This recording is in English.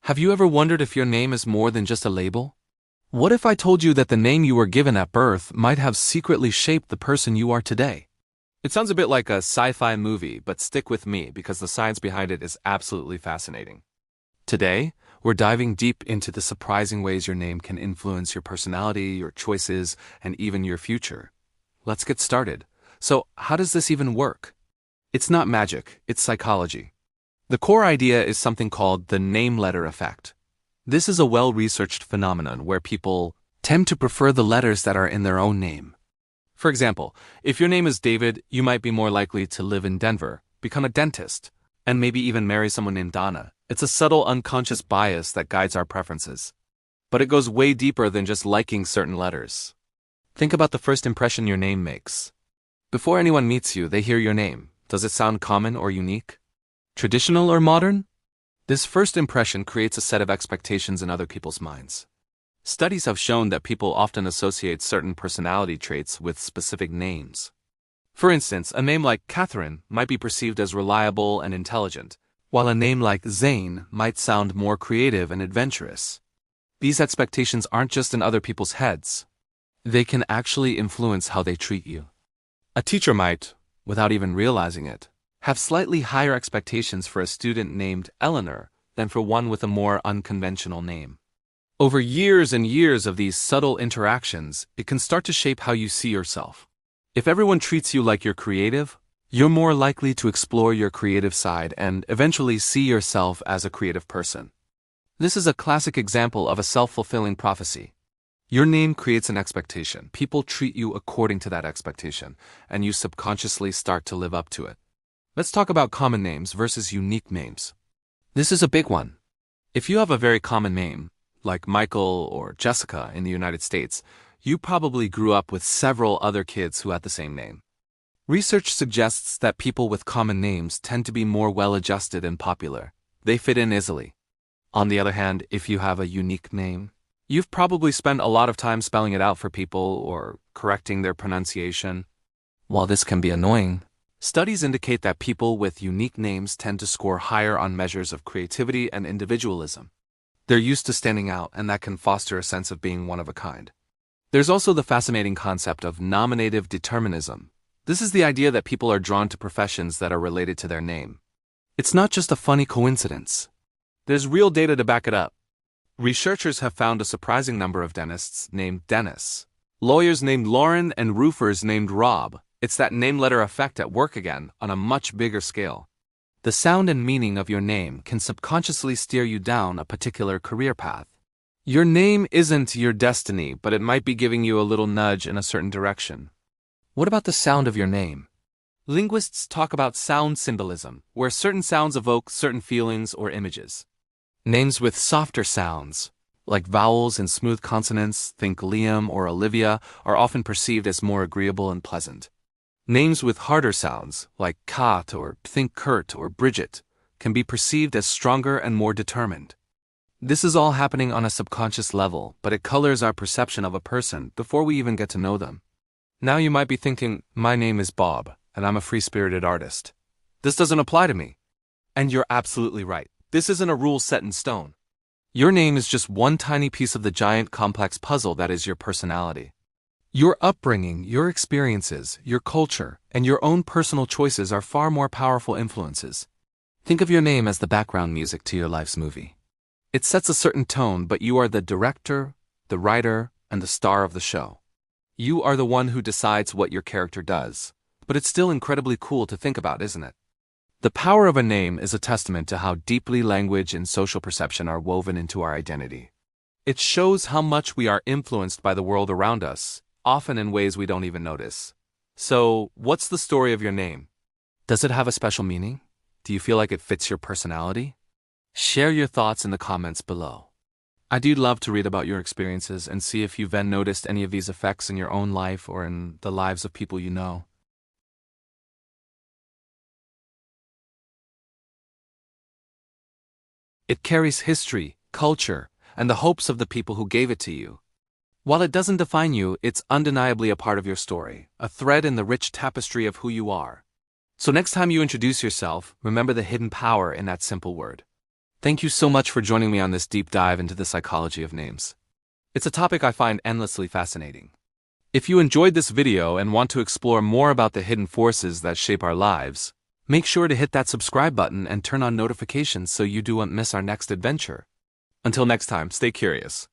Have you ever wondered if your name is more than just a label? What if I told you that the name you were given at birth might have secretly shaped the person you are today? It sounds a bit like a sci-fi movie, but stick with me because the science behind it is absolutely fascinating. Today, we're diving deep into the surprising ways your name can influence your personality, your choices, and even your future. Let's get started. So, how does this even work? It's not magic, it's psychology. The core idea is something called the name-letter effect. This is a well-researched phenomenon where people tend to prefer the letters that are in their own name. For example, if your name is David, you might be more likely to live in Denver, become a dentist, and maybe even marry someone named Donna. It's a subtle unconscious bias that guides our preferences. But it goes way deeper than just liking certain letters. Think about the first impression your name makes. Before anyone meets you, they hear your name. Does it sound common or unique? Traditional or modern? This first impression creates a set of expectations in other people's minds. Studies have shown that people often associate certain personality traits with specific names. For instance, a name like Catherine might be perceived as reliable and intelligent, while a name like Zane might sound more creative and adventurous. These expectations aren't just in other people's heads. They can actually influence how they treat you. A teacher might, without even realizing it, have slightly higher expectations for a student named Eleanor than for one with a more unconventional name. Over years and years of these subtle interactions, it can start to shape how you see yourself. If everyone treats you like you're creative, you're more likely to explore your creative side and eventually see yourself as a creative person. This is a classic example of a self-fulfilling prophecy. Your name creates an expectation. People treat you according to that expectation, and you subconsciously start to live up to it. Let's talk about common names versus unique names. This is a big one. If you have a very common name, like Michael or Jessica in the United States, you probably grew up with several other kids who had the same name. Research suggests that people with common names tend to be more well-adjusted and popular. They fit in easily. On the other hand, if you have a unique name, you've probably spent a lot of time spelling it out for people or correcting their pronunciation. While this can be annoying, studies indicate that people with unique names tend to score higher on measures of creativity and individualism. They're used to standing out, and that can foster a sense of being one of a kind. There's also the fascinating concept of nominative determinism. This is the idea that people are drawn to professions that are related to their name. It's not just a funny coincidence. There's real data to back it up. Researchers have found a surprising number of dentists named Dennis, lawyers named Lauren, and roofers named Rob. It's that name-letter effect at work again, on a much bigger scale. The sound and meaning of your name can subconsciously steer you down a particular career path. Your name isn't your destiny, but it might be giving you a little nudge in a certain direction. What about the sound of your name? Linguists talk about sound symbolism, where certain sounds evoke certain feelings or images. Names with softer sounds, like vowels and smooth consonants, think Liam or Olivia, are often perceived as more agreeable and pleasant. Names with harder sounds, like Kat or think Kurt or Bridget, can be perceived as stronger and more determined. This is all happening on a subconscious level, but it colors our perception of a person before we even get to know them. Now you might be thinking, my name is Bob, and I'm a free-spirited artist. This doesn't apply to me. And you're absolutely right. This isn't a rule set in stone. Your name is just one tiny piece of the giant complex puzzle that is your personality. Your upbringing, your experiences, your culture, and your own personal choices are far more powerful influences. Think of your name as the background music to your life's movie. It sets a certain tone, but you are the director, the writer, and the star of the show. You are the one who decides what your character does. But it's still incredibly cool to think about, isn't it? The power of a name is a testament to how deeply language and social perception are woven into our identity. It shows how much we are influenced by the world around us, often in ways we don't even notice. So, what's the story of your name? Does it have a special meaning? Do you feel like it fits your personality? Share your thoughts in the comments below. I do love to read about your experiences and see if you've then noticed any of these effects in your own life or in the lives of people you know. It carries history, culture, and the hopes of the people who gave it to you. While it doesn't define you, it's undeniably a part of your story, a thread in the rich tapestry of who you are. So next time you introduce yourself, remember the hidden power in that simple word. Thank you so much for joining me on this deep dive into the psychology of names. It's a topic I find endlessly fascinating. If you enjoyed this video and want to explore more about the hidden forces that shape our lives, make sure to hit that subscribe button and turn on notifications so you don't miss our next adventure. Until next time, stay curious.